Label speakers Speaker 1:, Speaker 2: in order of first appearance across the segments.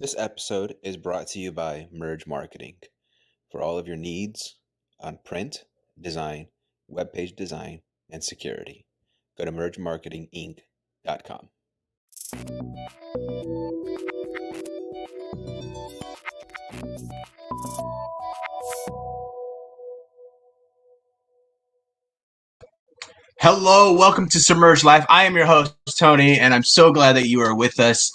Speaker 1: This episode is brought to you by Merge Marketing for all of your needs on print, design, web page design, and security. Go to mergemarketinginc.com.
Speaker 2: Hello, welcome to Submerge Life. I am your host, Tony, and I'm so glad that you are with us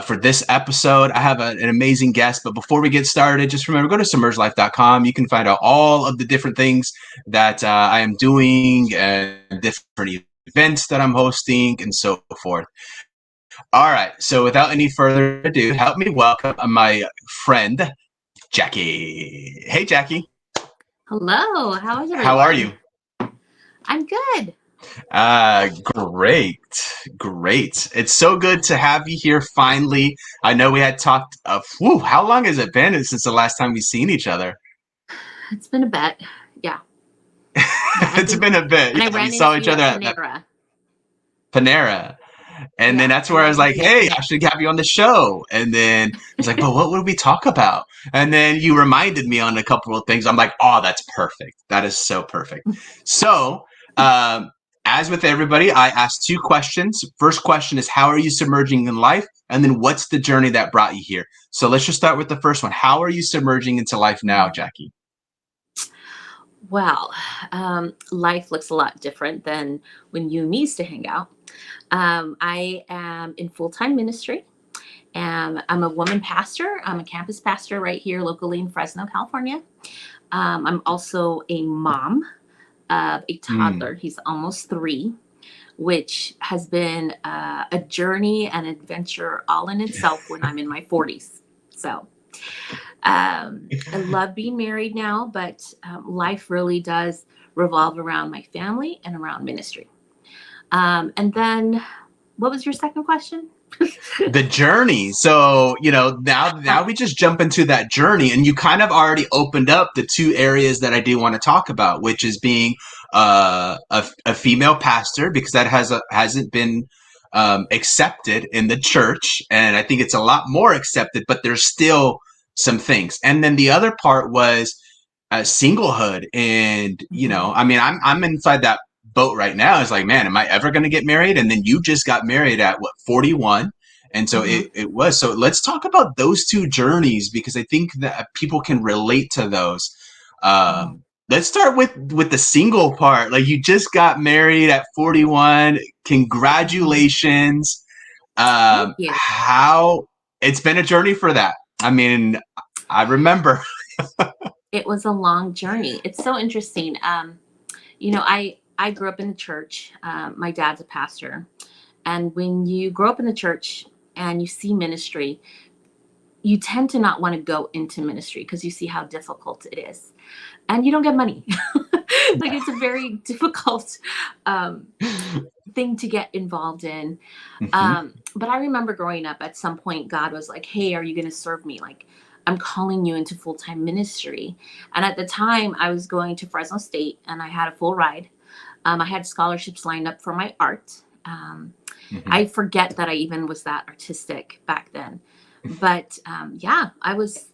Speaker 2: for this episode. I have an amazing guest, but before we get started, just remember, go to submergelife.com. You can find out all of the different things that I am doing and different events that I'm hosting and so forth. All right, so without any further ado, help me welcome my friend, Jackie. Hey, Jackie.
Speaker 3: Hello, how is
Speaker 2: How are
Speaker 3: everyone?
Speaker 2: you?
Speaker 3: I'm good.
Speaker 2: Great, great. It's so good to have you here finally. I know we had talked. How long has it been since the last time we've seen each other?
Speaker 3: It's been a bit. Yeah. Yeah, I
Speaker 2: It's
Speaker 3: think
Speaker 2: been a bit.
Speaker 3: and I
Speaker 2: Yeah, we
Speaker 3: ran
Speaker 2: saw
Speaker 3: into
Speaker 2: each
Speaker 3: you
Speaker 2: other
Speaker 3: at
Speaker 2: at
Speaker 3: Panera.
Speaker 2: Panera, and then
Speaker 3: Yeah,
Speaker 2: that's
Speaker 3: I
Speaker 2: where I
Speaker 3: ran
Speaker 2: was like,
Speaker 3: into you at
Speaker 2: "Hey, I
Speaker 3: Panera.
Speaker 2: should have you on the show." And then I was like, "But what would we talk about?" And then you reminded me on a couple of things. I'm like, "Oh, that's perfect. That is so perfect." So, um, as with everybody, I asked two questions. First question is, "How are you submerging in life?" And then, "What's the journey that brought you here?" So let's just start with the first one. How are you submerging into life now, Jackie?
Speaker 3: Well, life looks a lot different than when you and me used to hang out. I am in full-time ministry. I'm a woman pastor. I'm a campus pastor right here locally in Fresno, California. I'm also a mom of a
Speaker 2: Mm.
Speaker 3: toddler. He's almost 3, which has been a journey and adventure all in itself when I'm in my 40s. So I love being married now, but life really does revolve around my family and around ministry. And then, what was your second question?
Speaker 2: The journey. So, now
Speaker 3: Oh,
Speaker 2: we just jump into that journey, and you kind of already opened up the two areas that I do want to talk about, which is being a female pastor, because that hasn't been accepted in the church, and I think it's a lot more accepted, but there's still some things. And then the other part was singlehood, and
Speaker 3: mhm.
Speaker 2: I mean, I'm inside that boat right now. It's like, man, am I ever going to get married? And then you just got married at what, 41? And so
Speaker 3: Mhm.
Speaker 2: it was. So let's talk about those two journeys, because I think that people can relate to those.
Speaker 3: Oh,
Speaker 2: Let's start with the single part. Like, you just got married at 41.
Speaker 3: mhm.
Speaker 2: Congratulations.
Speaker 3: Thank you.
Speaker 2: How it's been a journey for that. I mean, I remember.
Speaker 3: It was a long journey. It's so interesting. I grew up in the church. My dad's a pastor, and when you grow up in the church and you see ministry, you tend to not want to go into ministry because you see how difficult it is, and you don't get money. Like, it's a very difficult um, thing to get involved in.
Speaker 2: Mhm.
Speaker 3: But I remember growing up, at some point, God was like, "Hey, are you going to serve me? Like, I'm calling you into full time ministry." And at the time, I was going to Fresno State and I had a full ride. I had scholarships lined up for my art.
Speaker 2: Mhm.
Speaker 3: I forget that I even was that artistic back then. But yeah, I was,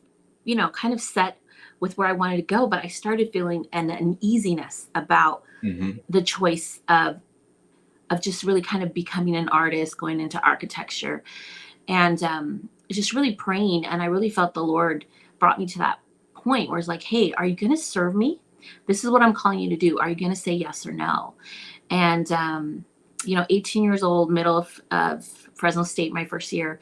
Speaker 3: kind of set with where I wanted to go. But I started feeling an uneasiness about
Speaker 2: Mhm.
Speaker 3: the choice of just really kind of becoming an artist, going into architecture, and just really praying. And I really felt the Lord brought me to that point where it's like, "Hey, are you going to serve me? This is what I'm calling you to do. Are you going to say yes or no?" And 18 years old, middle of Fresno State, my first year,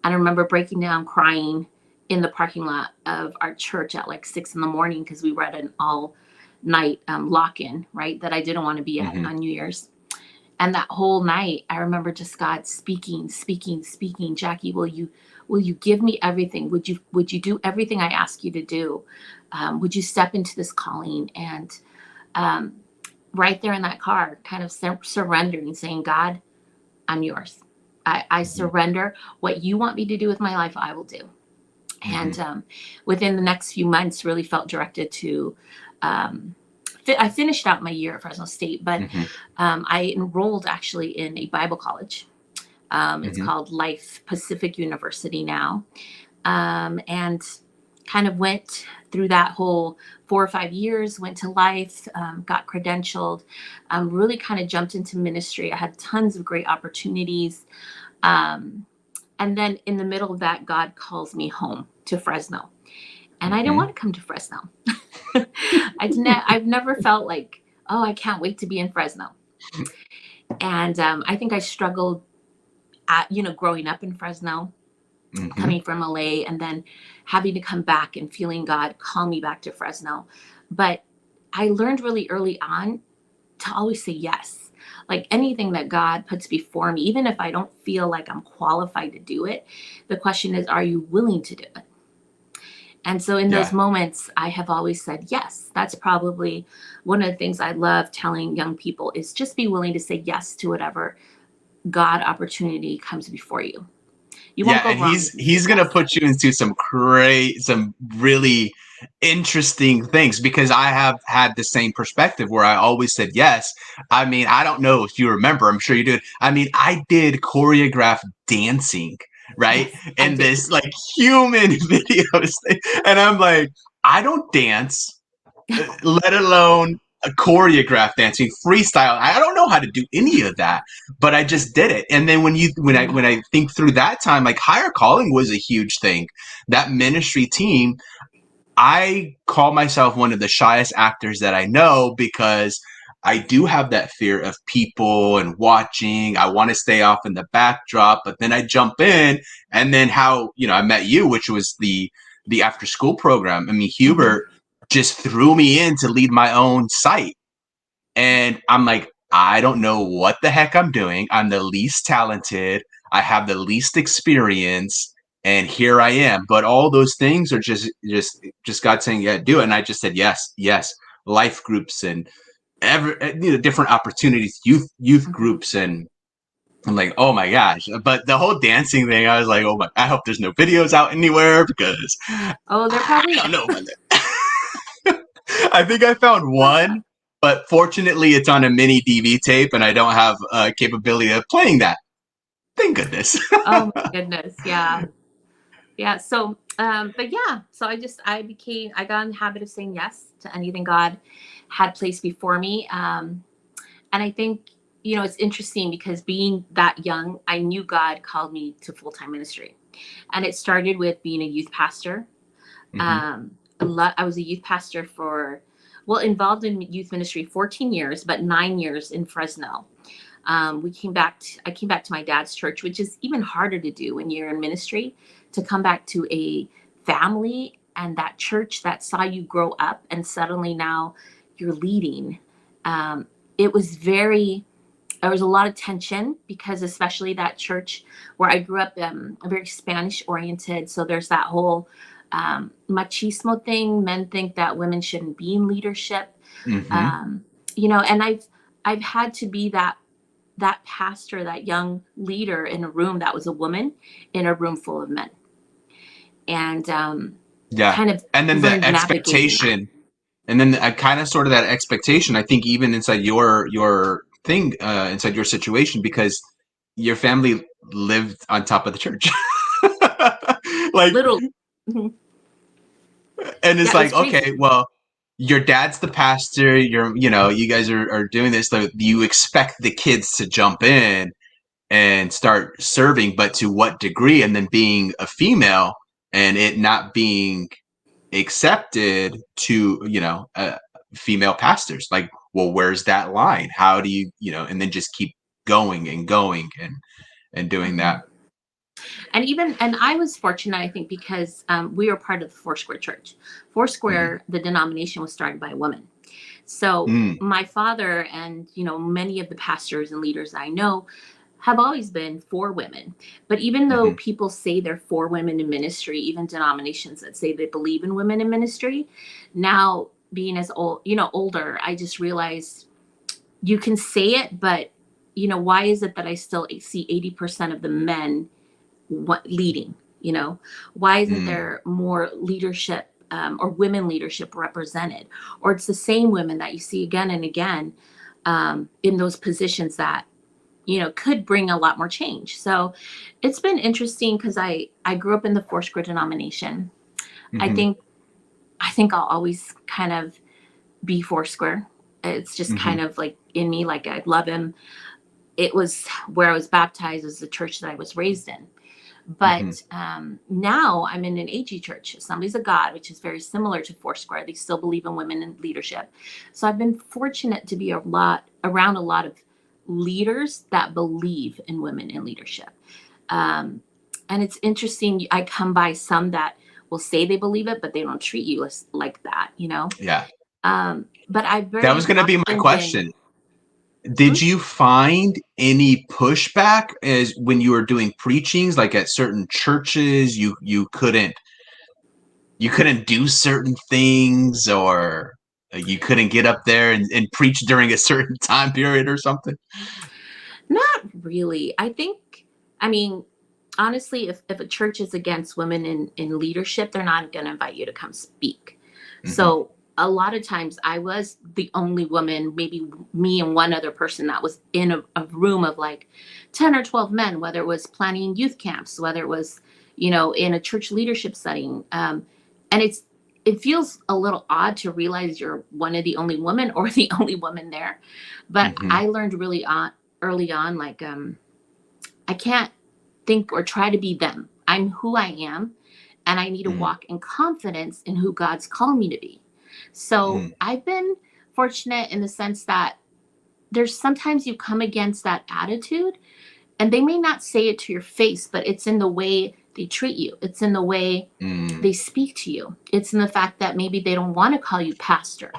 Speaker 3: and I remember breaking down, crying in the parking lot of our church at like 6 in the morning because we were at an all night lock-in, right? That I didn't want to be at
Speaker 2: Mhm.
Speaker 3: on New Year's. And that whole night, I remember just God speaking, speaking, speaking. "Jackie, will you give me everything? Would you do everything I ask you to do? Would you step into this calling?" And um, right there in that car, kind of surrendering, saying, "God, I'm yours. I
Speaker 2: Mhm.
Speaker 3: surrender. What you want me to do with my life, I will do." And
Speaker 2: Mhm.
Speaker 3: within the next few months, really felt directed to. Um, I finished out my year at Fresno State, but
Speaker 2: Mhm.
Speaker 3: I enrolled actually in a Bible college It's
Speaker 2: Mm-hmm.
Speaker 3: called Life Pacific University now. And kind of went through that whole 4 or 5 years, went to Life, got credentialed, really kind of jumped into ministry. I had tons of great opportunities. Um, and then in the middle of that, God calls me home to Fresno. And I didn't
Speaker 2: Mm-hmm.
Speaker 3: want to come to Fresno. I've never felt like, oh, I can't wait to be in Fresno. And I think I struggled growing up in Fresno,
Speaker 2: Mm-hmm.
Speaker 3: coming from LA, and then having to come back and feeling God call me back to Fresno. But I learned really early on to always say yes. Like anything that God puts before me, even if I don't feel like I'm qualified to do it, the question is, are you willing to do it? And so in those
Speaker 2: Yeah.
Speaker 3: moments, I have always said yes. That's probably one of the things I love telling young people is just be willing to say yes to whatever God opportunity comes before you. You won't
Speaker 2: Yeah,
Speaker 3: go
Speaker 2: and
Speaker 3: wrong if you say
Speaker 2: he's gonna
Speaker 3: yes.
Speaker 2: put you into some really interesting things because I have had the same perspective where I always said yes. I mean, I don't know if you remember, I'm sure you did. I mean, I did choreographed dancing, right?
Speaker 3: Yes, I
Speaker 2: And
Speaker 3: did.
Speaker 2: this like human videos thing. And I'm like, I don't dance, let alone a choreographed dancing, freestyle. I don't know how to do any of that, but I just did it. And then when I think through that time, like higher calling was a huge thing. That ministry team, I call myself one of the shyest actors that I know because I do have that fear of people and watching. I want to stay off in the backdrop, but then I jump in, and then how I met you, which was the after school program. I mean,
Speaker 3: Mhm.
Speaker 2: Hubert just threw me in to lead my own site, and I'm like, I don't know what the heck I'm doing. I'm the least talented. I have the least experience, and here I am. But all those things are just God saying, yeah, do it. And I just said yes, yes. Life groups and different opportunities, youth
Speaker 3: Mhm.
Speaker 2: groups, and I'm like, oh my gosh. But the whole dancing thing, I was like, oh my, I hope there's no videos out anywhere because
Speaker 3: Oh, there
Speaker 2: I
Speaker 3: probably
Speaker 2: don't know about that. I think I found one, but fortunately, it's on a mini DV tape, and I don't have a capability of playing that. Thank goodness.
Speaker 3: Oh my goodness. Yeah. Yeah. So, but yeah, so I got in the habit of saying yes to anything God had placed before me. And I think, it's interesting because being that young, I knew God called me to full-time ministry. And it started with being a youth pastor.
Speaker 2: Hmm.
Speaker 3: I was a youth pastor involved in youth ministry 14 years, but 9 years in Fresno. I came back to my dad's church, which is even harder to do when you're in ministry, to come back to a family and that church that saw you grow up and suddenly now you're leading. Um, it was there was a lot of tension because especially that church where I grew up, very Spanish oriented. So there's that whole machismo thing. Men think that women shouldn't be in leadership.
Speaker 2: Hmm.
Speaker 3: Um, and I've had to be that pastor, that young leader in a room that was a woman in a room full of men, and
Speaker 2: Yeah.
Speaker 3: kind of
Speaker 2: And then the
Speaker 3: learned navigating that.
Speaker 2: expectation, and then I kind of sort of that expectation, I think, even inside your thing, inside your situation, because your family lived on top of the church. Like,
Speaker 3: Literally. Mhm.
Speaker 2: and it's
Speaker 3: Yeah, it
Speaker 2: like,
Speaker 3: was
Speaker 2: okay,
Speaker 3: crazy.
Speaker 2: well, your dad's the pastor, you guys are doing this, so you expect the kids to jump in and start serving, but to what degree? And then being a female and it not being accepted to, female pastors, like, well, where's that line? How do and then just keep going and going and doing that.
Speaker 3: Mhm. And I was fortunate, I think, because we were part of the Foursquare Church.
Speaker 2: Mm.
Speaker 3: Foursquare, the denomination, was started by a woman. So
Speaker 2: Mm.
Speaker 3: my father and many of the pastors and leaders I know have always been for women. But even though
Speaker 2: Hmm.
Speaker 3: people say they're for women in ministry, even denominations that say they believe in women in ministry, now being as older, I just realized you can say it, but why is it that I still see 80% of the men leading? Why isn't
Speaker 2: Mm.
Speaker 3: there more leadership, or women leadership represented? Or it's the same women that you see again and again, in those positions that could bring a lot more change. So it's been interesting because I grew up in the Foursquare denomination. I
Speaker 2: Mm-hmm.
Speaker 3: think I think I'll always kind of be Foursquare. It's just
Speaker 2: Mm-hmm.
Speaker 3: kind of like in me, like I love him. It was where I was baptized, was the church that I was raised in.
Speaker 2: Mm-hmm.
Speaker 3: But now I'm in an AG church, Assemblies of God, which is very similar to Foursquare. They still believe in women in leadership. So I've been fortunate to be around a lot of leaders that believe in women in leadership. Um, and it's interesting. I come by some that will say they believe it, but they don't treat you like that.
Speaker 2: Yeah.
Speaker 3: But I've
Speaker 2: That was
Speaker 3: very
Speaker 2: going to be my
Speaker 3: often been.
Speaker 2: question. Did
Speaker 3: Hmm?
Speaker 2: you find any pushback as when you were doing preachings, like at certain churches, you couldn't do certain things, or you couldn't get up there and preach during a certain time period or something?
Speaker 3: Not really. I mean, honestly, if a church is against women in leadership, they're not going to invite you to come speak.
Speaker 2: Mm-hmm.
Speaker 3: So a lot of times I was the only woman, maybe me and one other person that was in a room of like 10 or 12 men, whether it was planning youth camps, whether it was, in a church leadership setting. And it feels a little odd to realize you're one of the only women or the only woman there. But
Speaker 2: Mm-hmm.
Speaker 3: I learned really early on, like, I can't think or try to be them. I'm who I am, and I need to
Speaker 2: Mm-hmm.
Speaker 3: walk in confidence in who God's called me to be. So I've been fortunate in the sense that there's sometimes you come against that attitude, and they may not say it to your face, but it's in the way they treat you. It's in the way
Speaker 2: Mm-hmm.
Speaker 3: they speak to you. It's in the fact that maybe they don't want to call you pastor,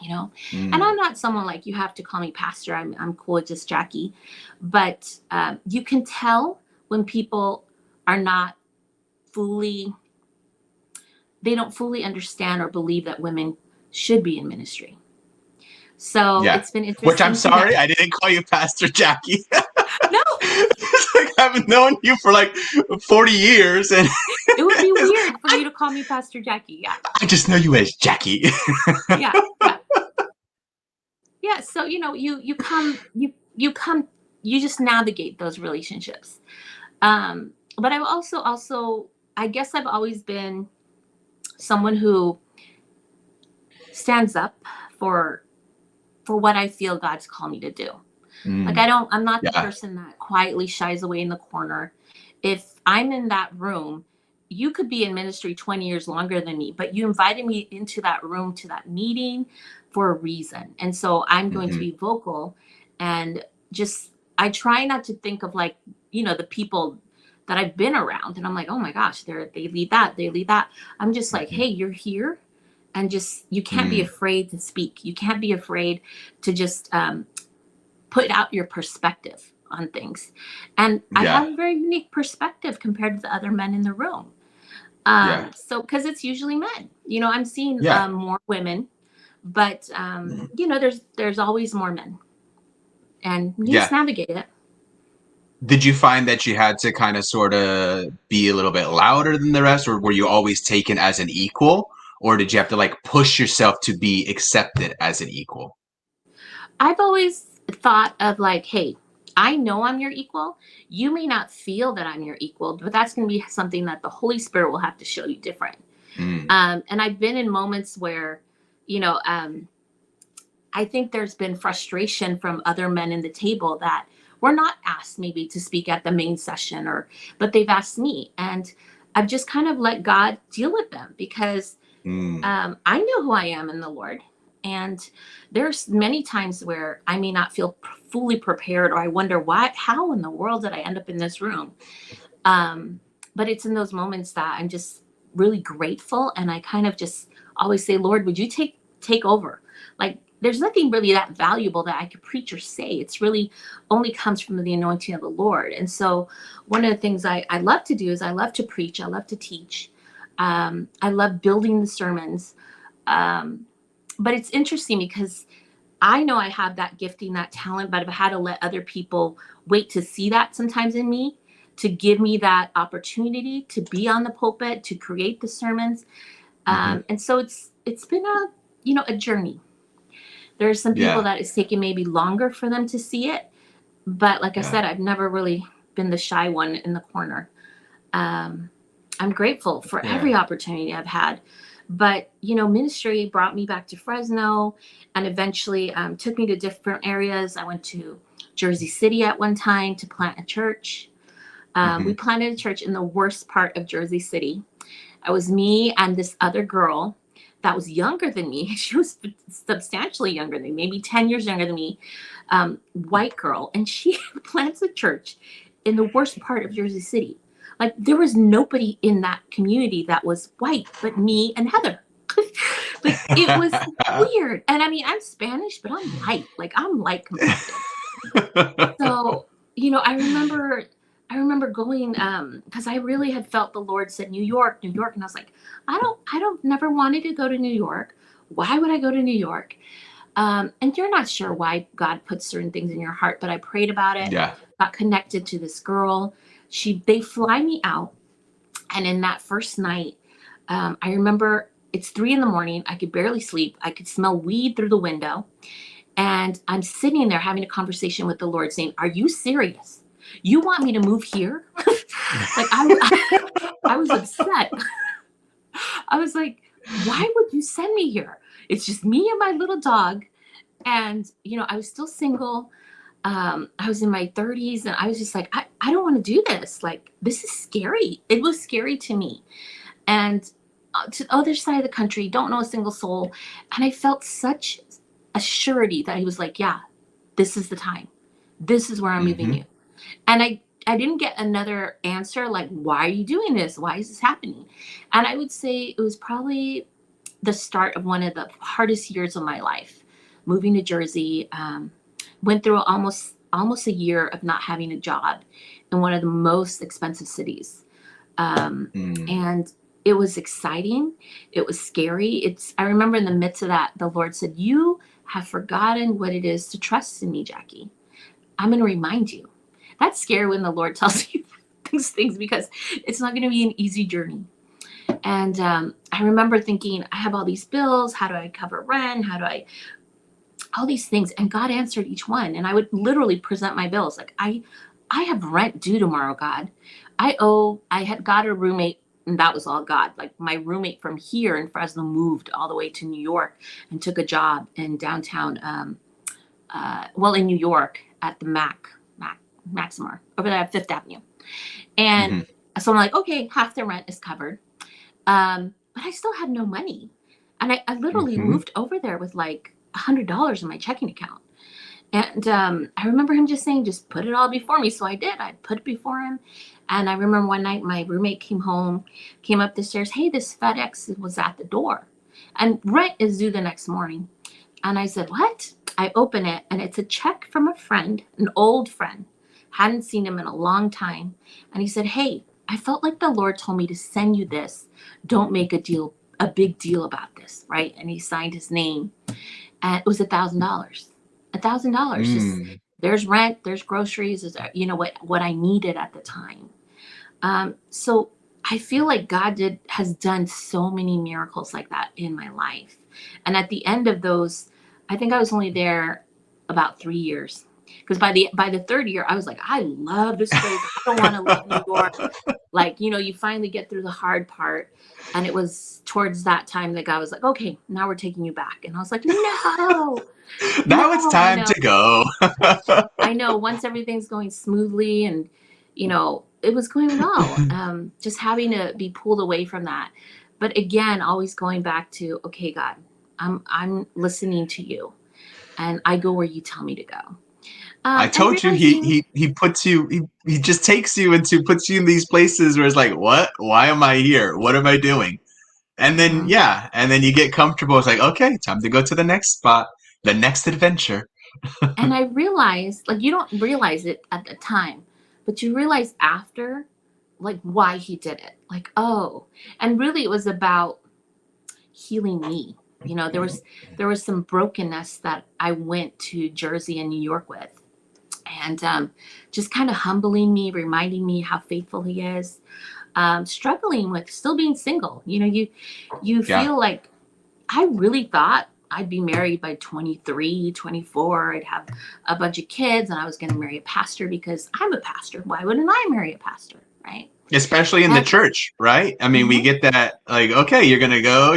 Speaker 3: you know and I'm not someone like you have to call me pastor. I'm cool with just Jackie. But you can tell when people are not fully they don't fully understand or believe that women should be in ministry. So
Speaker 2: Yeah.
Speaker 3: it's been
Speaker 2: Which, I'm
Speaker 3: interesting to
Speaker 2: sorry,
Speaker 3: them.
Speaker 2: I didn't call you Pastor Jackie.
Speaker 3: No,
Speaker 2: It's like I've known you for like 40 years, and
Speaker 3: it would be weird for you to call me Pastor Jackie. Yeah.
Speaker 2: I just know you as Jackie.
Speaker 3: Yeah. Yeah. Yeah. So you come you just navigate those relationships. But I've also I guess I've always been someone who stands up for what I feel God's called me to do. Like
Speaker 2: Mm,
Speaker 3: I'm not the
Speaker 2: yeah.
Speaker 3: person that quietly shies away in the corner. If I'm in that room, you could be in ministry 20 years longer than me, but you invited me into that room, to that meeting, for a reason. And so I'm going to
Speaker 2: Mm-hmm.
Speaker 3: be vocal. And just I try not to think of, like, the people that I've been around and I'm like, oh my gosh, they lead that. I'm just like,
Speaker 2: Mm-hmm.
Speaker 3: hey, you're here, and just you can't be
Speaker 2: Mm,
Speaker 3: afraid to speak. You can't be afraid to just put out your perspective on things. And I
Speaker 2: yeah.
Speaker 3: have a very unique perspective compared to the other men in the room.
Speaker 2: Yeah.
Speaker 3: So because it's usually men, I'm seeing
Speaker 2: Yeah.
Speaker 3: more women, but there's always more men, and you
Speaker 2: Yeah.
Speaker 3: just navigate it.
Speaker 2: Did you find that you had to kind of sort of be a little bit louder than the rest, or were you always taken as an equal? Or did you have to like push yourself to be accepted as an equal?
Speaker 3: I've always thought of, like, hey, I know I'm your equal. You may not feel that I'm your equal, but that's going to be something that the Holy Spirit will have to show you different.
Speaker 2: Mm,
Speaker 3: And I've been in moments where, you know, um, I think there's been frustration from other men in the table that were not asked maybe to speak at the main session, but they've asked me, and I've just kind of let God deal with them because
Speaker 2: mm,
Speaker 3: I know who I am in the Lord. And there's many times where I may not feel fully prepared, or I wonder how in the world did I end up in this room? Um, but it's in those moments that I'm just really grateful, and I kind of just always say, Lord, would you take over? Like, there's nothing really that valuable that I could preach or say. It's really only comes from the anointing of the Lord. And so one of the things I love to do is I love to preach, I love to teach. I love building the sermons. Um, but it's interesting because I know I have that gifting, that talent, but I've had to let other people wait to see that sometimes in me, to give me that opportunity to be on the pulpit, to create the sermons.
Speaker 2: hmm.
Speaker 3: And so it's been a journey. There are some people
Speaker 2: Yeah.
Speaker 3: that it's taken maybe longer for them to see it, But like I
Speaker 2: Yeah.
Speaker 3: said, I've never really been the shy one in the corner. Um, I'm grateful for
Speaker 2: Yeah.
Speaker 3: every opportunity I've had. But, ministry brought me back to Fresno and eventually took me to different areas. I went to Jersey City at one time to plant a church.
Speaker 2: Hmm.
Speaker 3: We planted a church in the worst part of Jersey City. It was me and this other girl that was younger than me. She was substantially younger than me, maybe 10 years younger than me, white girl. And she plants a church in the worst part of Jersey City. Like, there was nobody in that community that was white but me and Heather. Like, it was weird. And I mean, I'm Spanish, but I'm light. Like, I'm light complected. So, I remember going because I really had felt the Lord said New York, New York, and I was like, I don't never wanted to go to New York. Why would I go to New York? And you're not sure why God puts certain things in your heart, but I prayed about it,
Speaker 2: Yeah.
Speaker 3: got connected to this girl. They fly me out, and in that first night, I remember it's 3 a.m. I could barely sleep. I could smell weed through the window. And I'm sitting there having a conversation with the Lord saying, "Are you serious? You want me to move here?" Like, I was upset. I was like, "Why would you send me here? It's just me and my little dog." And, I was still single. I was in my 30s and I was just like, I don't want to do this. Like, this is scary. It was scary to me. And to the other side of the country, don't know a single soul. And I felt such a surety that he was like, yeah, this is the time. This is where I'm moving
Speaker 2: Hmm.
Speaker 3: you. And I didn't get another answer like, why are you doing this? Why is this happening? And I would say it was probably the start of one of the hardest years of my life. Moving to Jersey, went through almost a year of not having a job in one of the most expensive cities.
Speaker 2: Mm.
Speaker 3: And it was exciting. It was scary. I remember in the midst of that, the Lord said, "You have forgotten what it is to trust in me, Jackie. I'm going to remind you." That's scary when the Lord tells you these things because it's not going to be an easy journey. And I remember thinking, I have all these bills. How do I cover rent? All these things? And God answered each one. And I would literally present my bills. Like, I have rent due tomorrow, God. I had got a roommate, and that was all God. Like, my roommate from here in Fresno moved all the way to New York and took a job in downtown, in New York at the Maximar over there at Fifth Avenue. And
Speaker 2: Hmm.
Speaker 3: so I'm like, okay, half the rent is covered. But I still had no money. And I literally
Speaker 2: Hmm.
Speaker 3: moved over there with like $100 in my checking account. And I remember him just saying, just put it all before me. So I did. I put it before him. And I remember one night my roommate came home, came up the stairs. Hey, this FedEx was at the door. And rent is due the next morning. And I said, what? I open it and it's a check from a friend, an old friend. Hadn't seen him in a long time. And he said, hey, I felt like the Lord told me to send you this. Don't make a big deal about this, right? And he signed his name. And it was $1,000. $1,000. Just
Speaker 2: Mm.
Speaker 3: there's rent, there's groceries, is what I needed at the time. So I feel like has done so many miracles like that in my life. And at the end of those, I think I was only there about 3 years. Because by the third year, I was like, I love this place. I don't want to leave New York. Like, you finally get through the hard part. And it was towards that time that God was like, okay, now we're taking you back. And I was like, no,
Speaker 2: Now it's
Speaker 3: no, I
Speaker 2: time
Speaker 3: know.
Speaker 2: to go.
Speaker 3: I know once everything's going smoothly and, it was going well, just having to be pulled away from that. But again, always going back to, okay, God, I'm listening to you and I go where you tell me to go.
Speaker 2: I
Speaker 3: And
Speaker 2: told you
Speaker 3: realizing,
Speaker 2: he puts you he just takes you into puts you in these places where it's like, what? Why am I here? What am I doing? And then
Speaker 3: mhm.
Speaker 2: and then you get comfortable. It's like, okay, time to go to the next spot, the next adventure.
Speaker 3: And I realized, like, you don't realize it at the time, but you realize after, like, why he did it. Like, oh, and really it was about healing me. There was some brokenness that I went to Jersey and New York with, and just kind of humbling me, reminding me how faithful he is. Struggling with still being single. You
Speaker 2: Yeah.
Speaker 3: feel like I really thought I'd be married by 23, 24. I'd have a bunch of kids, and I was going to marry a pastor because I'm a pastor. Why wouldn't I marry a pastor? Right.
Speaker 2: Especially in the
Speaker 3: And
Speaker 2: church, right? I mean, we
Speaker 3: mhm,
Speaker 2: get that, like, okay, you're gonna go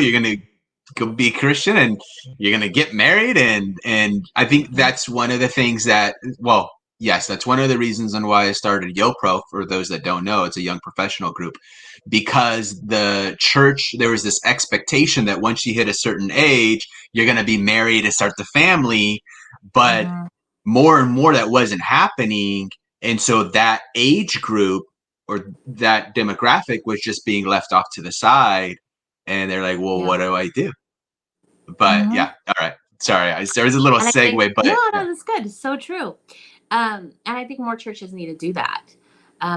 Speaker 2: be a Christian and you're gonna get married, and I think
Speaker 3: yeah.
Speaker 2: that's one of the things that, well, yes, that's one of the reasons on why I started YoPro. For those that don't know, it's a young professional group, because the church, there was this expectation that once you hit a certain age, you're gonna be married and start the family, but
Speaker 3: Mhm,
Speaker 2: more and more that wasn't happening, and so that age group or that demographic was just being left off to the side, and they're like, well,
Speaker 3: yeah.
Speaker 2: what do I do? But
Speaker 3: Mhm.
Speaker 2: yeah, all right, sorry, there was a little
Speaker 3: And I think,
Speaker 2: segue,
Speaker 3: no,
Speaker 2: but
Speaker 3: no, that's good. It's so true. And I think more churches need to do that,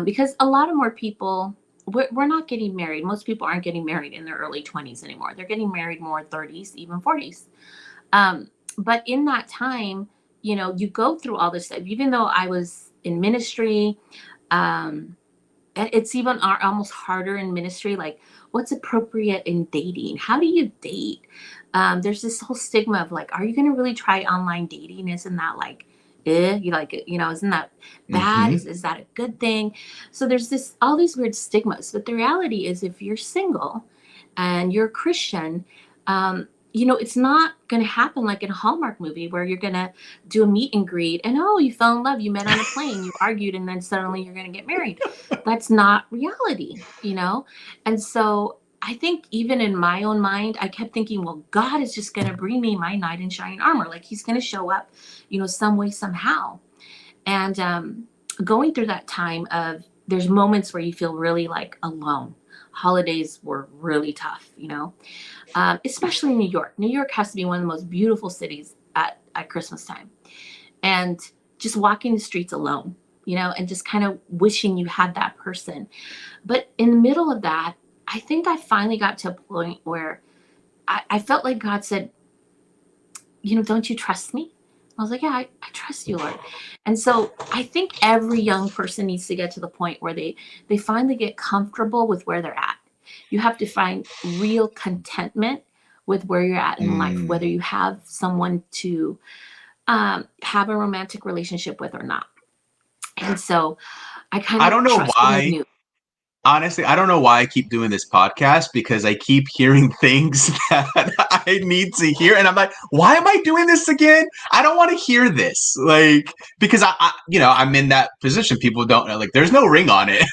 Speaker 3: because a lot of more people, we're not getting married. Most people aren't getting married in their early 20s anymore. They're getting married more 30s, even 40s. But in that time, you go through all this stuff. Even though I was in ministry, um, it's even almost harder in ministry. Like, what's appropriate in dating? How do you date? There's this whole stigma of like, are you going to really try online dating? Isn't that like, you like it? Isn't that bad?
Speaker 2: mm-hmm.
Speaker 3: Is that a good thing? So there's all these weird stigmas. But the reality is, if you're single and you're a Christian, it's not going to happen like in a Hallmark movie where you're going to do a meet and greet and, oh, you fell in love, you met on a plane, you argued, and then suddenly you're going to get married. That's not reality. And so I think even in my own mind, I kept thinking, well, God is just going to bring me my knight in shining armor. Like, he's going to show up, some way, somehow. And going through that time of, there's moments where you feel really like alone. Holidays were really tough, especially in New York. New York has to be one of the most beautiful cities at Christmas time. And just walking the streets alone, and just kind of wishing you had that person. But in the middle of that, I think I finally got to a point where I felt like God said, don't you trust me? I was like, yeah, I trust you, Lord. And so I think every young person needs to get to the point where they finally get comfortable with where they're at. You have to find real contentment with where you're at in life, whether
Speaker 2: mm.
Speaker 3: you have someone to have a romantic relationship with or not. And so I kind
Speaker 2: I
Speaker 3: of
Speaker 2: don't know
Speaker 3: trusted and
Speaker 2: why.
Speaker 3: knew.
Speaker 2: Honestly, I don't know why I keep doing this podcast, because I keep hearing things that I need to hear, and I'm like, why am I doing this again? I don't want to hear this, like, because I'm in that position. People don't know, like, there's no ring on it.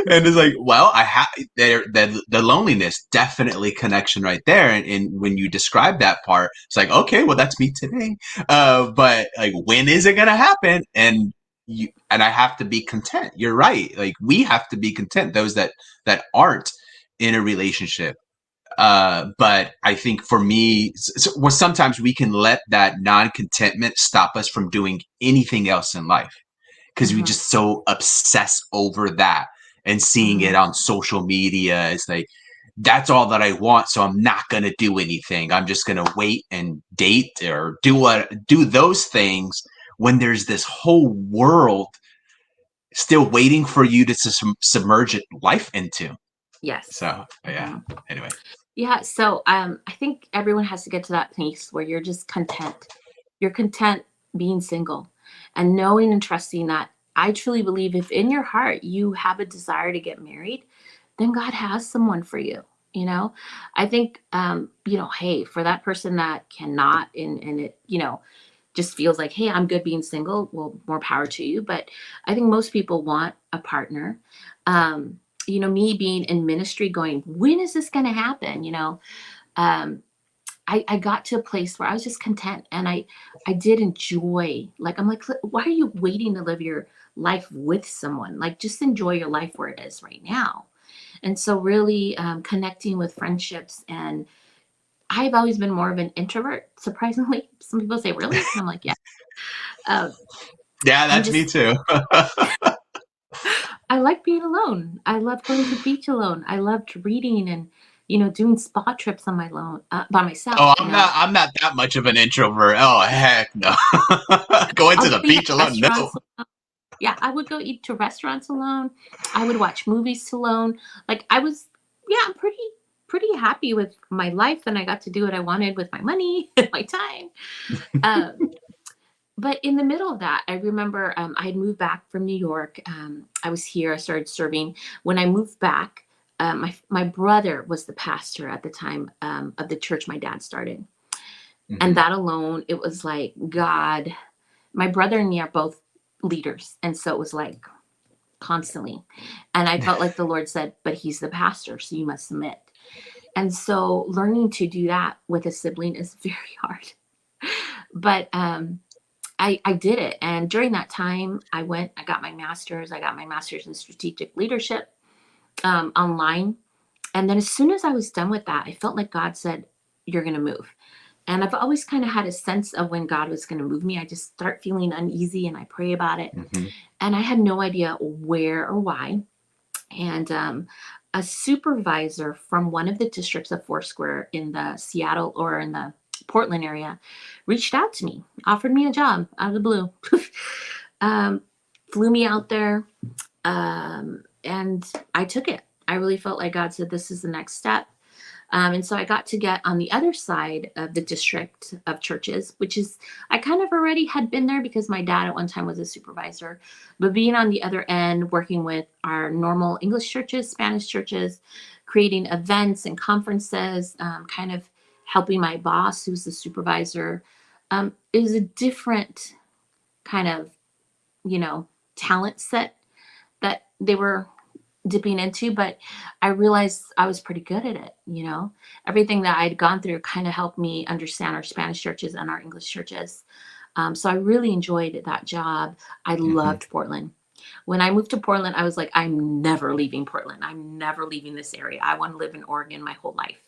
Speaker 2: And it's like, well, I have the loneliness, definitely connection right there. And when you describe that part, it's like, okay, well, that's me today. But like, when is it gonna happen? And I have to be content. You're right. Like, we have to be content. Those that aren't in a relationship. But I think for me, well, sometimes we can let that non-contentment stop us from doing anything else in life, because we
Speaker 3: Hmm.
Speaker 2: just so obsess over that and seeing it
Speaker 3: Hmm.
Speaker 2: on social media. It's like, that's all that I want, so I'm not gonna do anything. I'm just gonna wait and date or do those things, when there's this whole world still waiting for you to submerge life into.
Speaker 3: Yes.
Speaker 2: So yeah.
Speaker 3: Hmm.
Speaker 2: Anyway.
Speaker 3: Yeah. So I think everyone has to get to that place where you're just content. You're content being single and knowing and trusting that I truly believe if in your heart you have a desire to get married, then God has someone for you. You know, I think, hey, for that person that cannot, and it, just feels like, hey, I'm good being single. Well, more power to you. But I think most people want a partner. Me being in ministry going, when is this going to happen? Um, I got to a place where I was just content and I did enjoy, like, I'm like, why are you waiting to live your life with someone? Like, just enjoy your life where it is right now. And so really connecting with friendships. And I've always been more of an introvert, surprisingly. Some people say, really? And I'm like, yeah. Um,
Speaker 2: Yeah,
Speaker 3: I'm
Speaker 2: that's me
Speaker 3: just,
Speaker 2: too.
Speaker 3: I like being alone. I love going to the beach alone. I loved reading and, doing spa trips on my own, by myself,
Speaker 2: Oh, I'm not that much of an introvert. Oh, heck no. Going
Speaker 3: I'll
Speaker 2: to
Speaker 3: go
Speaker 2: the
Speaker 3: eat
Speaker 2: beach
Speaker 3: at
Speaker 2: alone, no.
Speaker 3: restaurants. Yeah, I would go eat to restaurants alone. I would watch movies alone. Like, I was, yeah, I'm pretty. pretty happy with my life, and I got to do what I wanted with my money and my time. Um, but in the middle of that, I remember I had moved back from New York. I was here. I started serving. When I moved back, my brother was the pastor at the time of the church my dad started, and
Speaker 2: Mhm.
Speaker 3: that alone, it was like God. My brother and me are both leaders, and so it was like constantly. And I felt like the Lord said, "But he's the pastor, so you must submit." And so learning to do that with a sibling is very hard. But I did it. And during that time, I got my master's. I got my master's in strategic leadership online. And then as soon as I was done with that, I felt like God said, "You're going to move." And I've always kind of had a sense of when God was going to move me. I just start feeling uneasy and I pray about it.
Speaker 2: Mhm.
Speaker 3: And I had no idea where or why. And a supervisor from one of the districts of Foursquare in the Seattle or in the Portland area reached out to me, offered me a job out of the blue, um, flew me out there, and I took it. I really felt like God said, "This is the next step." And so I got to get on the other side of the district of churches, which is, I kind of already had been there because my dad at one time was a supervisor. But being on the other end, working with our normal English churches, Spanish churches, creating events and conferences, kind of helping my boss, who's the supervisor, is a different kind of, you know, talent set that they were dipping into, but I realized I was pretty good at it, you know. Everything that I'd gone through kind of helped me understand our Spanish churches and our English churches. So I really enjoyed that job. I
Speaker 2: Mhm.
Speaker 3: loved Portland. When I moved to Portland, I was like, I'm never leaving Portland. I'm never leaving this area. I want to live in Oregon my whole life.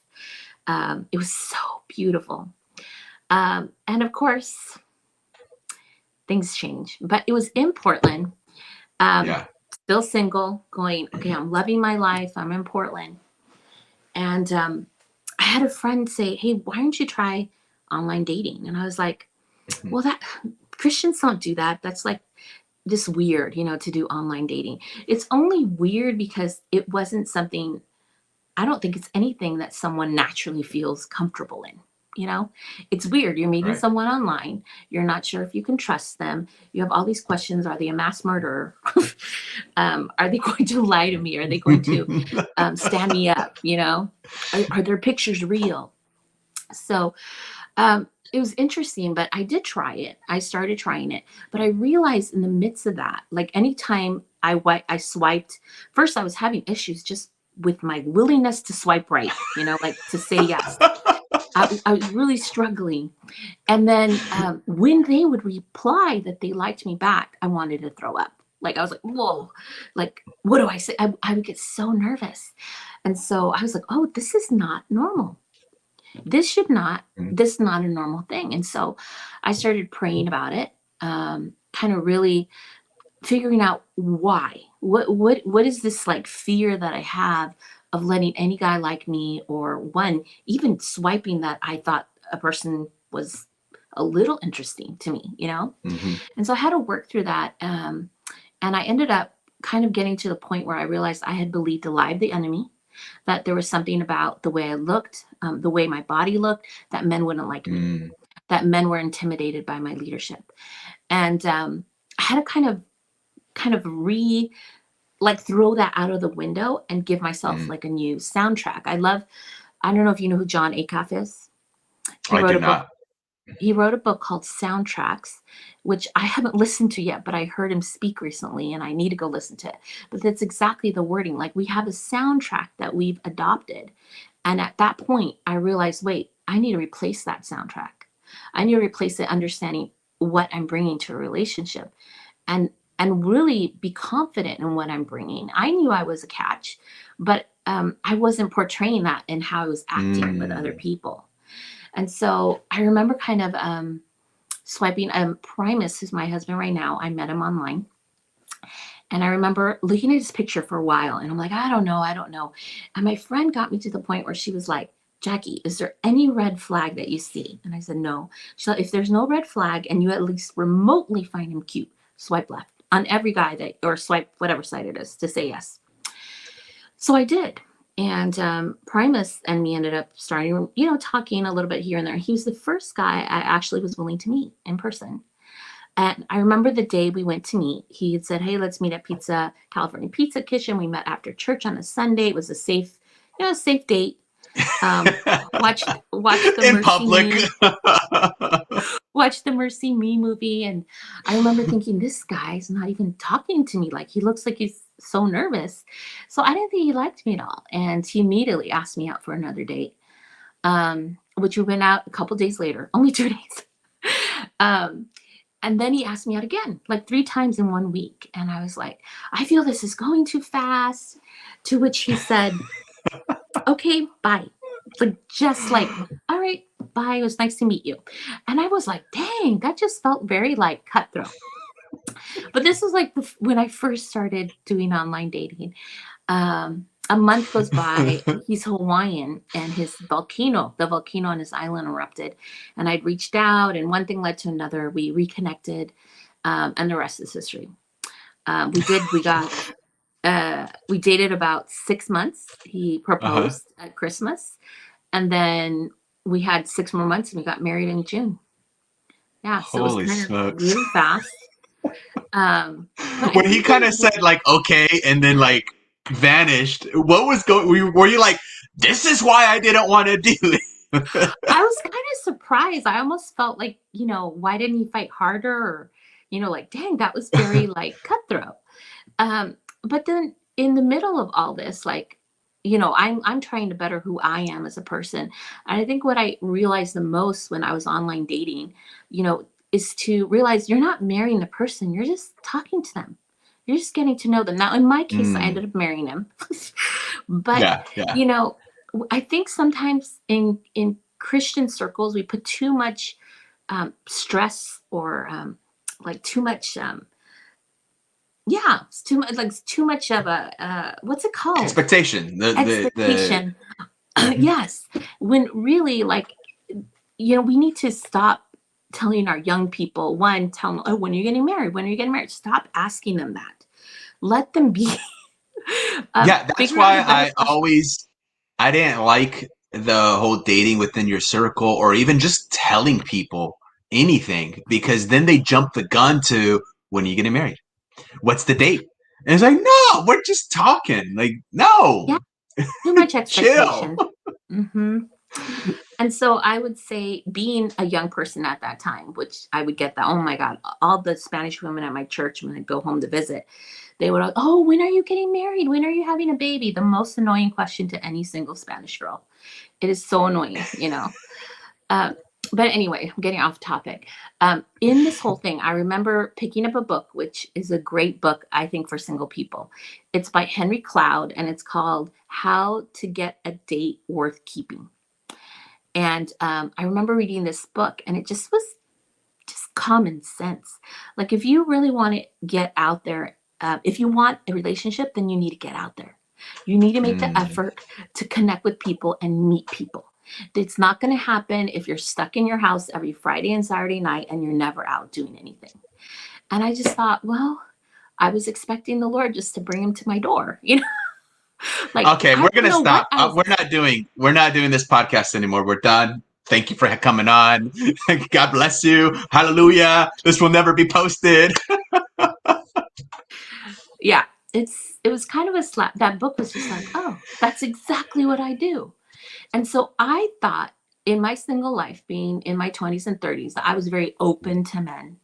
Speaker 3: It was so beautiful. And of course, things change, but it was in Portland. Um,
Speaker 2: Yeah.
Speaker 3: Still single, going, okay, I'm loving my life. I'm in Portland. And I had a friend say, "Hey, why don't you try online dating?" And I was like,
Speaker 2: Mhm.
Speaker 3: "Well, that Christians don't do that. That's like this weird, to do online dating." It's only weird because it wasn't something, I don't think it's anything that someone naturally feels comfortable in. It's weird. You're meeting
Speaker 2: Right.
Speaker 3: someone online. You're not sure if you can trust them. You have all these questions. Are they a mass murderer? Are they going to lie to me? Are they going to stand me up? Are their pictures real? So it was interesting, but I did try it. I started trying it, but I realized in the midst of that, like anytime I swiped, first I was having issues just with my willingness to swipe right, like to say yes. I was really struggling. And then when they would reply that they liked me back, I wanted to throw up. Like I was like, whoa, like what do I say? I would get so nervous. And so I was like, oh, this is not normal. This should not,
Speaker 2: Mm.
Speaker 3: this is not a normal thing. And so I started praying about it, kind of really figuring out why. What is this like fear that I have of letting any guy like me, or one, even swiping that I thought a person was a little interesting to me.
Speaker 2: Mhm.
Speaker 3: And so I had to work through that. And I ended up kind of getting to the point where I realized I had believed the lie of the enemy, that there was something about the way I looked, the way my body looked, that men wouldn't like me,
Speaker 2: Mm.
Speaker 3: that men were intimidated by my leadership. And I had to kind of like throw that out of the window and give myself
Speaker 2: Mm.
Speaker 3: like a new soundtrack. I don't know if you know who John Acuff is. He
Speaker 2: I
Speaker 3: wrote
Speaker 2: do
Speaker 3: a book
Speaker 2: not.
Speaker 3: he wrote a book called Soundtracks, which I haven't listened to yet, but I heard him speak recently and I need to go listen to it. But that's exactly the wording. Like we have a soundtrack that we've adopted. And at that point, I realized, wait, I need to replace that soundtrack. I need to replace it understanding what I'm bringing to a relationship, and really be confident in what I'm bringing. I knew I was a catch, but I wasn't portraying that in how I was acting with other
Speaker 2: Mm.
Speaker 3: people. And so I remember kind of swiping. Primus, who's my husband right now, I met him online. And I remember looking at his picture for a while and I'm like, I don't know, I don't know. And my friend got me to the point where she was like, Jackie, is there any red flag that you see? And I said, no. She's like, if there's no red flag and you at least remotely find him cute, swipe left on every guy that, or swipe whatever side it is to say yes. So I did. And Primus and me ended up starting, talking a little bit here and there. He was the first guy I actually was willing to meet in person. And I remember the day we went to meet, he had said, "Hey, let's meet at California Pizza Kitchen." We met after church on a Sunday. It was a safe date. Watched the
Speaker 2: In
Speaker 3: Mercy
Speaker 2: public.
Speaker 3: Me, watched the Mercy Me movie, and I remember thinking, this guy's not even talking to me. Like, he looks like he's so nervous. So I didn't think he liked me at all. And he immediately asked me out for another date, which we went out a couple days later, only 2 days. And then he asked me out again, like 3 times in 1 week. And I was like, I feel this is going too fast. To which he said, "Okay, bye." Just like, "All right, bye. It was nice to meet you." And I was like, dang, that just felt very like cutthroat. But this was like when I first started doing online dating. A month goes by. He's Hawaiian, and the volcano on his island erupted. And I'd reached out, and one thing led to another. We reconnected, and the rest is history. We dated about 6 months. He
Speaker 2: Uh-huh.
Speaker 3: proposed at Christmas, and then we had 6 more months, and we got married in June. Yeah, so it was
Speaker 2: Holy
Speaker 3: kind of
Speaker 2: smokes.
Speaker 3: really fast. But I
Speaker 2: When he
Speaker 3: think
Speaker 2: kind of said like, okay, and then like vanished, what was going, were you like, this is why I didn't want to do it?
Speaker 3: I was kind of surprised. I almost felt like, why didn't he fight harder? Or, like, dang, that was very like cutthroat. But then in the middle of all this, like, I'm trying to better who I am as a person. And I think what I realized the most when I was online dating, is to realize you're not marrying the person, you're just talking to them. You're just getting to know them. Now, in my case, I
Speaker 2: Mm,
Speaker 3: ended up marrying him. But,
Speaker 2: yeah, yeah.
Speaker 3: you know, I think sometimes in Christian circles, we put too much stress or like too much yeah, it's too much of a what's it called?
Speaker 2: Expectation. The
Speaker 3: Expectation.
Speaker 2: Mhm.
Speaker 3: Yes. When really, like, we need to stop telling our young people, one, tell them, "Oh, when are you getting married? When are you getting married?" Stop asking them that. Let them be.
Speaker 2: Yeah, that's
Speaker 3: Figure out
Speaker 2: why
Speaker 3: a better question.
Speaker 2: I didn't like the whole dating within your circle or even just telling people anything because then they jump the gun to when are you getting married? What's the date? And it's like, no, we're just talking. Like, no,
Speaker 3: Yeah, too much
Speaker 2: chill.
Speaker 3: expectation. Hmm. And so I would say, being a young person at that time, which I would get that, oh my God, all the Spanish women at my church, when I'd go home to visit, they would, "Oh, when are you getting married? When are you having a baby?" The most annoying question to any single Spanish girl. It is so annoying. Um, but anyway, I'm getting off topic. In this whole thing, I remember picking up a book, which is a great book, I think, for single people. It's by Henry Cloud, and it's called How to Get a Date Worth Keeping. And I remember reading this book, and it just was just common sense. Like, if you really want to get out there, if you want a relationship, then you need to get out there. You need to make the
Speaker 2: Mm.
Speaker 3: effort to connect with people and meet people. It's not going to happen if you're stuck in your house every Friday and Saturday night and you're never out doing anything. And I just thought, well, I was expecting the Lord just to bring him to my door. Like,
Speaker 2: Okay,
Speaker 3: I
Speaker 2: we're
Speaker 3: don't
Speaker 2: gonna
Speaker 3: know what
Speaker 2: stop.
Speaker 3: I was.
Speaker 2: We're not doing this podcast anymore. We're done. Thank you for coming on. God bless you. Hallelujah. This will never be posted.
Speaker 3: Yeah, it was kind of a slap. That book was just like, oh, that's exactly what I do. And so I thought, in my single life, being in my 20s and 30s, that I was very open to men.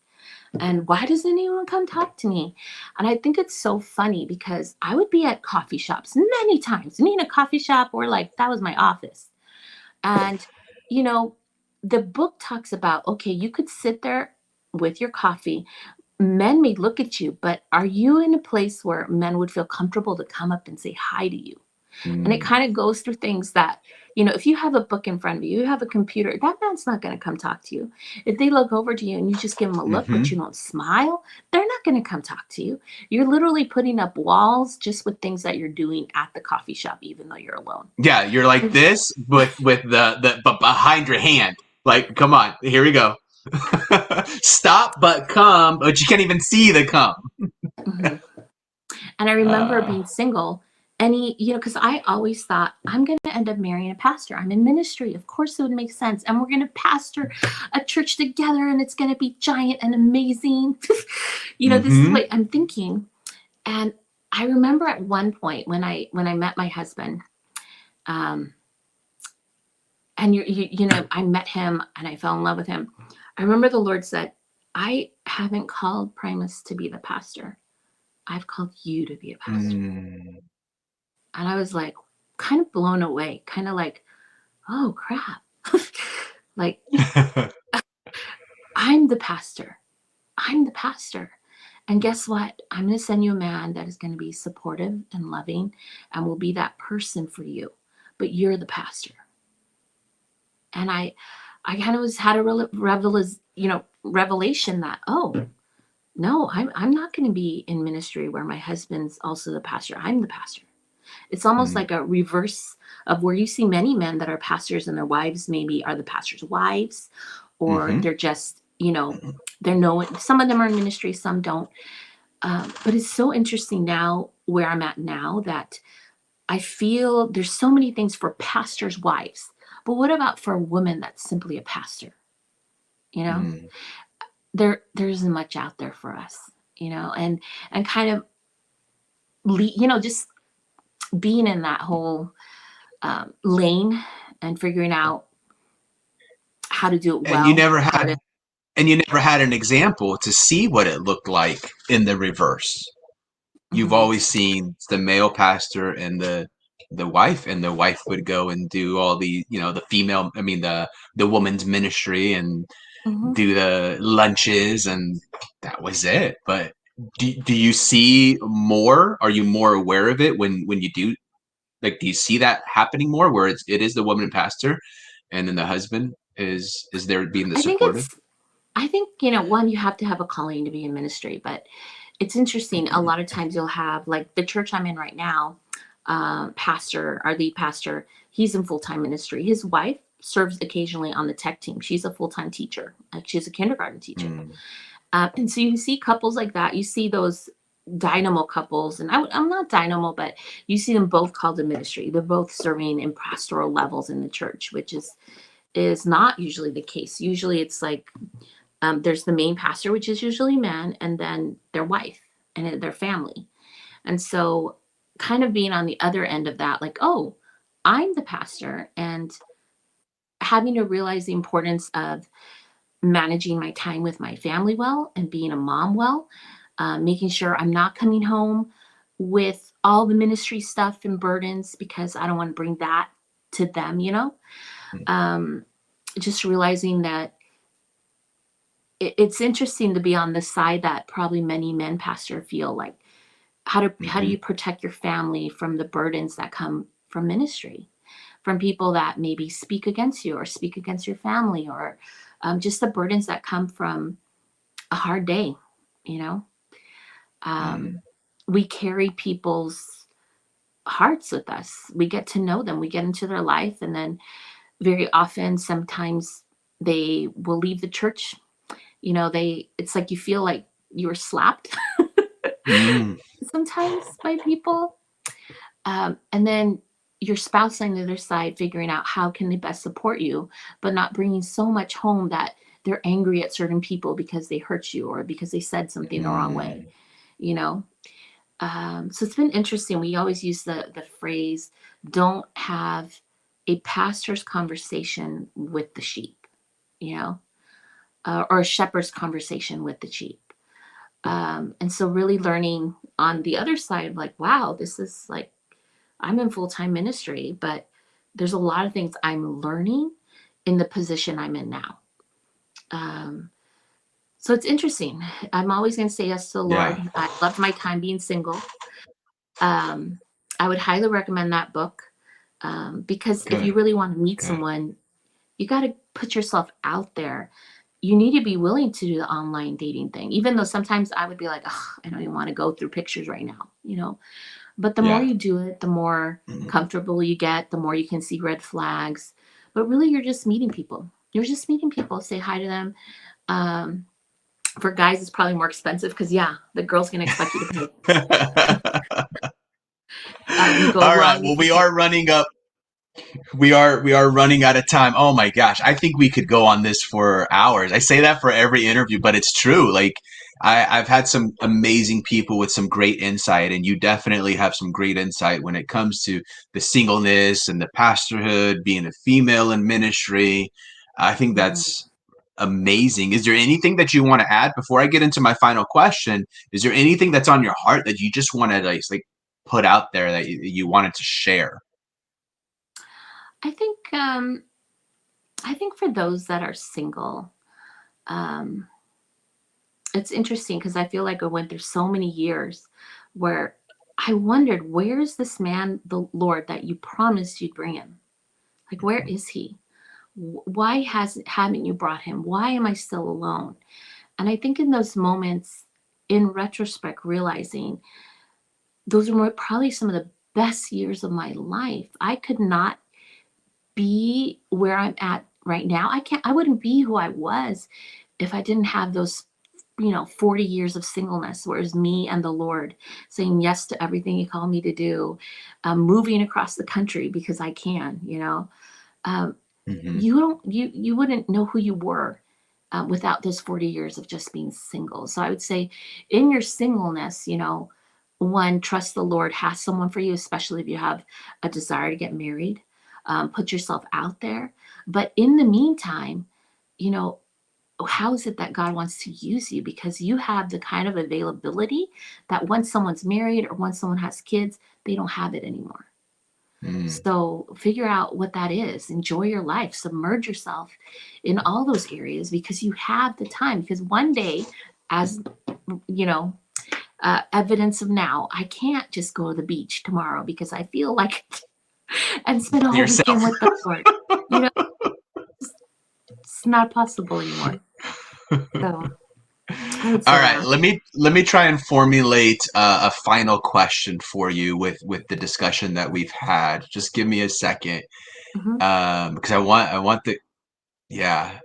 Speaker 3: And why doesn't anyone come talk to me? And I think it's so funny because I would be at coffee shops many times, me in a coffee shop, or like that was my office. And, you know, the book talks about, okay, you could sit there with your coffee. Men may look at you, but are you in a place where men would feel comfortable to come up and say hi to you? And it
Speaker 2: Mm.
Speaker 3: kind of goes through things that, if you have a book in front of you, you have a computer, that man's not going to come talk to you. If they look over to you and you just give them a look, but
Speaker 2: Hmm.
Speaker 3: you don't smile, they're not going to come talk to you. You're literally putting up walls just with things that you're doing at the coffee shop, even though you're alone.
Speaker 2: Yeah, you're like
Speaker 3: And
Speaker 2: this, with the but behind your hand. Like, come on, here we go. Stop, but come, but you can't even see the come.
Speaker 3: mhm. And I remember
Speaker 2: Uh,
Speaker 3: being single any, because I always thought I'm going to end up marrying a pastor. I'm in ministry. Of course, it would make sense. And we're going to pastor a church together and it's going to be giant and amazing. This is
Speaker 2: Mm-hmm.
Speaker 3: what I'm thinking. And I remember at one point when I met my husband, and I met him and I fell in love with him. I remember the Lord said, I haven't called Primus to be the pastor. I've called you to be a pastor.
Speaker 2: Mm.
Speaker 3: And I was like, kind of blown away, kind of like, oh crap. Like, I'm the pastor. I'm the pastor. And guess what? I'm going to send you a man that is going to be supportive and loving and will be that person for you. But you're the pastor. And I kind of had a revelation that, oh, no, I'm not going to be in ministry where my husband's also the pastor. I'm the pastor. It's almost like a reverse of where you see many men that are pastors and their wives maybe are the pastor's wives, or they're just, they're knowing. Some of them are in ministry, some don't. But it's so interesting now where I'm at now that I feel there's so many things for pastors' wives. But what about for a woman that's simply a pastor? You know,
Speaker 2: Mm.
Speaker 3: there isn't much out there for us, and kind of, just being in that whole lane and figuring out how to do it
Speaker 2: And you
Speaker 3: well.
Speaker 2: never had an example to see what it looked like in the reverse. You've
Speaker 3: Mhm.
Speaker 2: always seen the male pastor and the wife, and the wife would go and do all the the female, I mean the woman's ministry, and
Speaker 3: Mhm.
Speaker 2: do the lunches, and that was it. But do you see more? Are you more aware of it when you do, like, do you see that happening more, where it is the woman pastor and then the husband is there being the
Speaker 3: I think
Speaker 2: supportive?
Speaker 3: it's I think, one, you have to have a calling to be in ministry, but it's interesting. A lot of times you'll have, like, the church I'm in right now, pastor, our lead pastor, he's in full-time ministry. His wife serves occasionally on the tech team. She's a full-time teacher. Like, she's a kindergarten teacher.
Speaker 2: Mm.
Speaker 3: And so you see couples like that. You see those dynamo couples, and I'm not dynamo, but you see them both called to ministry. They're both serving in pastoral levels in the church, which is not usually the case. Usually it's like, there's the main pastor, which is usually man, and then their wife and their family. And so, kind of being on the other end of that, like, oh, I'm the pastor, and having to realize the importance of managing my time with my family well and being a mom well, making sure I'm not coming home with all the ministry stuff and burdens because I don't want to bring that to them. Um, just realizing that it's interesting to be on the side that probably many men pastor feel like, how do
Speaker 2: Mm-hmm.
Speaker 3: you protect your family from the burdens that come from ministry, from people that maybe speak against you or speak against your family, or just the burdens that come from a hard day. you know
Speaker 2: Mm.
Speaker 3: um, we carry people's hearts with us. We get to know them, we get into their life, and then very often sometimes they will leave the church. It's like you feel like you were slapped
Speaker 2: Mm.
Speaker 3: sometimes by people. And then your spouse on the other side figuring out how can they best support you, but not bringing so much home that they're angry at certain people because they hurt you or because they said something the wrong way.
Speaker 2: Mm.
Speaker 3: You know, so it's been interesting. We always use the phrase, "Don't have a pastor's conversation with the sheep," or a shepherd's conversation with the sheep. And so really learning on the other side, like, wow, this is like, I'm in full-time ministry, but there's a lot of things I'm learning in the position I'm in now. Um, so it's interesting. I'm always going to say yes to the
Speaker 2: Yeah.
Speaker 3: Lord. I loved my time being single. Um, I would highly recommend that book, because if you
Speaker 2: Good.
Speaker 3: really want to meet
Speaker 2: Good.
Speaker 3: someone, you got to put yourself out there. You need to be willing to do the online dating thing, even though sometimes I would be like, oh, I don't even want to go through pictures right now. But the more
Speaker 2: Yeah.
Speaker 3: you do it, the more comfortable you get, the more you can see red flags. But really, you're just meeting people. You're just meeting people. Say hi to them. Um, for guys, it's probably more expensive because, yeah, the girl's going to expect you to pay. We go
Speaker 2: All right.
Speaker 3: wrong
Speaker 2: Well,
Speaker 3: if we can't.
Speaker 2: we are running out of time. Oh my gosh. I think we could go on this for hours. I say that for every interview, but it's true. Like I've had some amazing people with some great insight, and you definitely have some great insight when it comes to the singleness and the pastorhood, being a female in ministry. I think
Speaker 3: Mhm.
Speaker 2: that's amazing. Is there anything that you want to add before I get into my final question? Is there anything that's on your heart that you just want to like put out there that you wanted to share?
Speaker 3: I think um, I think for those that are single, um, it's interesting because I feel like I went through so many years where I wondered, where is this man, the Lord, that you promised you'd bring him? Like, where is he? Why haven't you brought him? Why am I still alone? And I think in those moments, in retrospect, realizing those were probably some of the best years of my life. I could not be where I'm at right now. I wouldn't be who I was if I didn't have those, 40 years of singleness, where it's me and the Lord saying yes to everything He called me to do, moving across the country because I can. Um,
Speaker 2: Hmm.
Speaker 3: you wouldn't know who you were without those 40 years of just being single. So I would say, in your singleness, one, trust the Lord has someone for you, especially if you have a desire to get married. Put yourself out there. But in the meantime, you know, how is it that God wants to use you? Because you have the kind of availability that once someone's married or once someone has kids, they don't have it anymore.
Speaker 2: Mm.
Speaker 3: So figure out what that is. Enjoy your life. Submerge yourself in all those areas because you have the time. Because one day, as you know, evidence of now, I can't just go to the beach tomorrow because I feel like it and spend a
Speaker 2: By
Speaker 3: whole weekend
Speaker 2: yourself.
Speaker 3: with the Lord. You know, it's, it's not possible anymore. So I would
Speaker 2: All
Speaker 3: say
Speaker 2: right,
Speaker 3: that.
Speaker 2: let me try and formulate a final question for you with the discussion that we've had. Just give me a second,
Speaker 3: Mhm.
Speaker 2: because I want the yeah.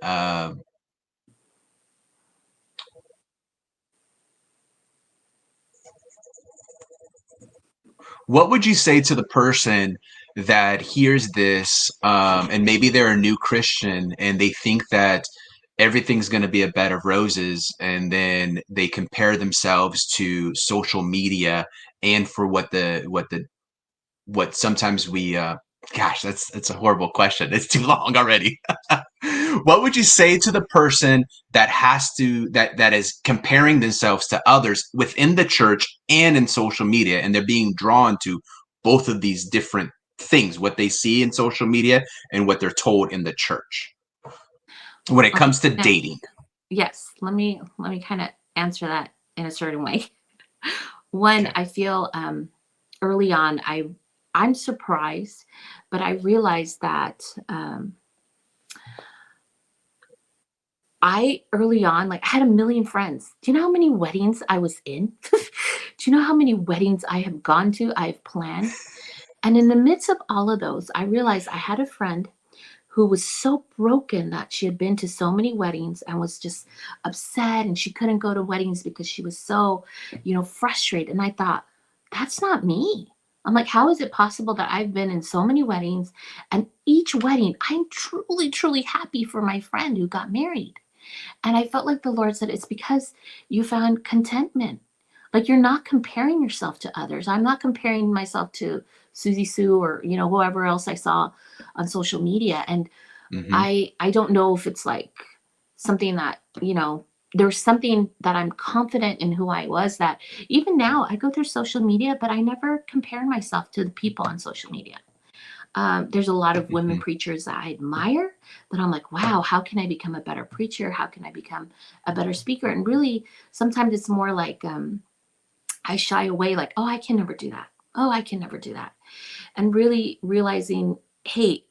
Speaker 2: What would you say to the person that hears this, and maybe they're a new Christian and they think that everything's going to be a bed of roses, and then they compare themselves to social media and for what sometimes we gosh, that's a horrible question. It's too long already. What would you say to the person that is comparing themselves to others within the church and in social media, and they're being drawn to both of these different things, what they see in social media and what they're told in the church when it
Speaker 3: Okay.
Speaker 2: comes to
Speaker 3: Now,
Speaker 2: dating?
Speaker 3: yes. Let me kind of answer that in a certain way. One,
Speaker 2: Okay.
Speaker 3: I feel early on, I'm surprised, but I realized that I early on, like, I had a million friends. Do you know how many weddings I was in? Do you know how many weddings I have gone to, I have planned? And in the midst of all of those, I realized I had a friend who was so broken that she had been to so many weddings and was just upset, and she couldn't go to weddings because she was so, frustrated. And I thought, that's not me. I'm like, how is it possible that I've been in so many weddings, and each wedding I'm truly, truly happy for my friend who got married? And I felt like the Lord said, it's because you found contentment. Like, you're not comparing yourself to others. I'm not comparing myself to Susie Sue or, whoever else I saw on social media. And
Speaker 2: Hmm.
Speaker 3: I don't know if it's like something that, there's something that I'm confident in who I was, that even now I go through social media, but I never compare myself to the people on social media. There's a lot of women
Speaker 2: Hmm.
Speaker 3: preachers that I admire, that I'm like, wow, how can I become a better preacher? How can I become a better speaker? And really, sometimes it's more like I shy away, like, oh, I can never do that. Oh, I can never do that. And really realizing, hey,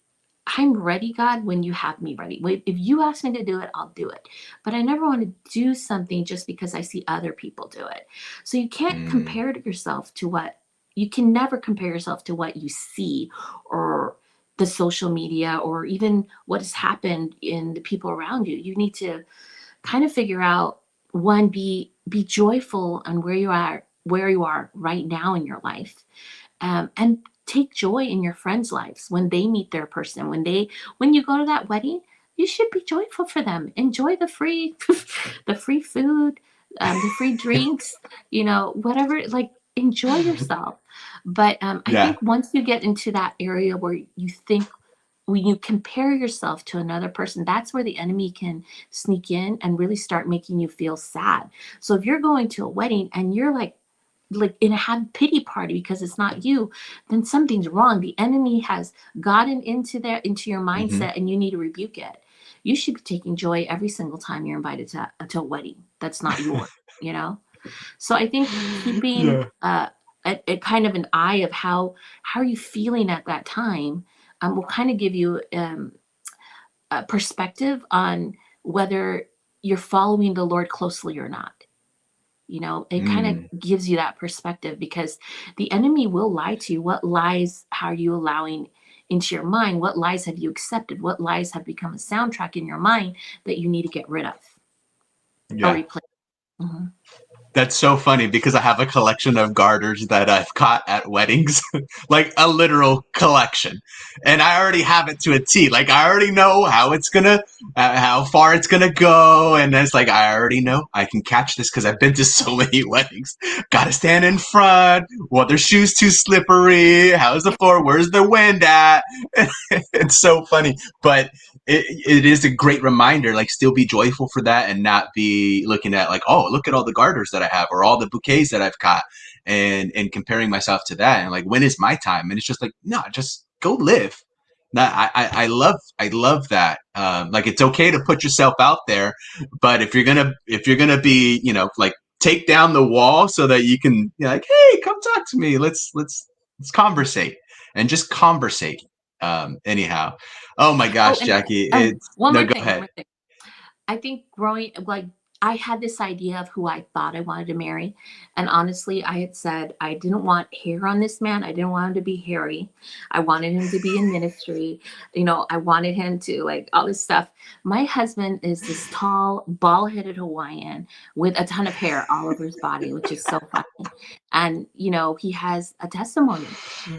Speaker 3: I'm ready, God, when you have me ready. If you ask me to do it, I'll do it. But I never want to do something just because I see other people do it. So you can't
Speaker 2: Mm.
Speaker 3: compare yourself to what you can never compare yourself to what you see, or the social media, or even what has happened in the people around you. You need to kind of figure out, one, be joyful on where you are right now in your life, And take joy in your friends' lives when they meet their person. When you go to that wedding, you should be joyful for them. Enjoy the free, the free food, the free drinks. Whatever. Like, enjoy yourself. But I
Speaker 2: Yeah.
Speaker 3: think once you get into that area where you think, when you compare yourself to another person, that's where the enemy can sneak in and really start making you feel sad. So if you're going to a wedding and you're like in a have pity party because it's not you, then something's wrong. The enemy has gotten into your
Speaker 2: Hmm.
Speaker 3: mindset, and you need to rebuke it. You should be taking joy every single time you're invited to a wedding that's not yours, you know? So I think keeping
Speaker 2: Yeah.
Speaker 3: a kind of an eye of how are you feeling at that time, will kind of give you a perspective on whether you're following the Lord closely or not. It kind
Speaker 2: Mm.
Speaker 3: of gives you that perspective, because the enemy will lie to you. What lies are you allowing into your mind? What lies have you accepted? What lies have become a soundtrack in your mind that you need to get rid of or
Speaker 2: Yeah.
Speaker 3: replace? Mhm.
Speaker 2: That's so funny because I have a collection of garters that I've caught at weddings, like a literal collection. And I already have it to a T. Like, I already know how it's gonna, how far it's gonna go. And it's like, I already know I can catch this because I've been to so many weddings. Gotta stand in front. Well, their shoes too slippery. How's the floor? Where's the wind at? It's so funny. But it is a great reminder, like, still be joyful for that and not be looking at like, oh, look at all the garters that I have or all the bouquets that I've got, and comparing myself to that, and like, when is my time? And it's just like, no, just go live. I love that. Like, it's okay to put yourself out there, but if you're gonna be, like, take down the wall so that you can, like, hey, come talk to me. Let's conversate, and just conversate. Anyhow. Oh my
Speaker 3: Oh,
Speaker 2: gosh,
Speaker 3: and
Speaker 2: Jackie. It's
Speaker 3: one
Speaker 2: no,
Speaker 3: more
Speaker 2: go
Speaker 3: thing, one
Speaker 2: ahead.
Speaker 3: more thing. I think growing like I had this idea of who I thought I wanted to marry. And honestly, I had said I didn't want hair on this man. I didn't want him to be hairy. I wanted him to be in ministry. I wanted him to like all this stuff. My husband is this tall, bald-headed Hawaiian with a ton of hair all over his body, which is so funny. And he has a testimony.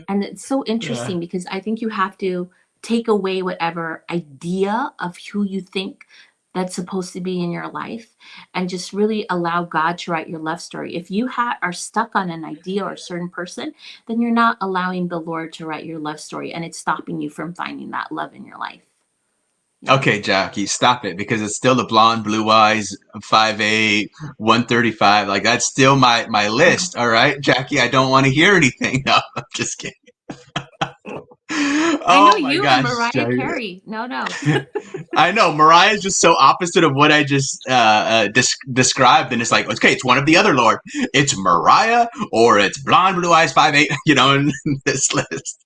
Speaker 3: And it's so
Speaker 2: Yeah.
Speaker 3: interesting because I think you have to take away whatever idea of who you think that's supposed to be in your life, and just really allow God to write your love story. If you are stuck on an idea or a certain person, then you're not allowing the Lord to write your love story, and it's stopping you from finding that love in your life. Yeah.
Speaker 2: Okay, Jackie, stop it, because it's still the blonde, blue eyes, 5'8", 135. Like, that's still my
Speaker 3: Mhm.
Speaker 2: list. All right, Jackie, I don't want to hear anything. No, I'm just kidding.
Speaker 3: I know
Speaker 2: Oh my
Speaker 3: you and
Speaker 2: gosh,
Speaker 3: Mariah
Speaker 2: Jackie.
Speaker 3: Carey. No, no.
Speaker 2: I know Mariah is just so opposite of what I just described, and it's like, okay, it's one of the other, Lord. It's Mariah or it's blonde, blue eyes, 5'8", in this list.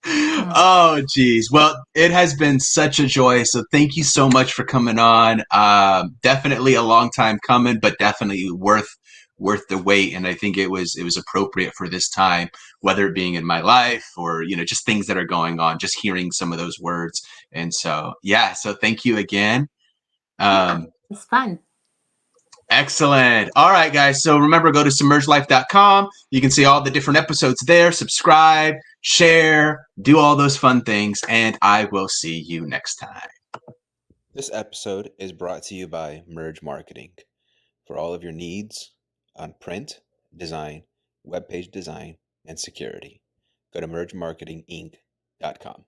Speaker 3: Mm.
Speaker 2: Oh, geez. Well, it has been such a joy. So thank you so much for coming on. Definitely a long time coming, but definitely worth the wait. And I think it was appropriate for this time, whether it being in my life or, just things that are going on, just hearing some of those words. And so, yeah. So thank you again.
Speaker 3: Yeah,
Speaker 2: Um,
Speaker 3: it's fun.
Speaker 2: Excellent. All right, guys. So remember, go to submergelife.com. You can see all the different episodes there. Subscribe, share, do all those fun things. And I will see you next time.
Speaker 1: This episode is brought to you by Merge Marketing. For all of your needs on print, design, web page design, and security, go to mergemarketinginc.com.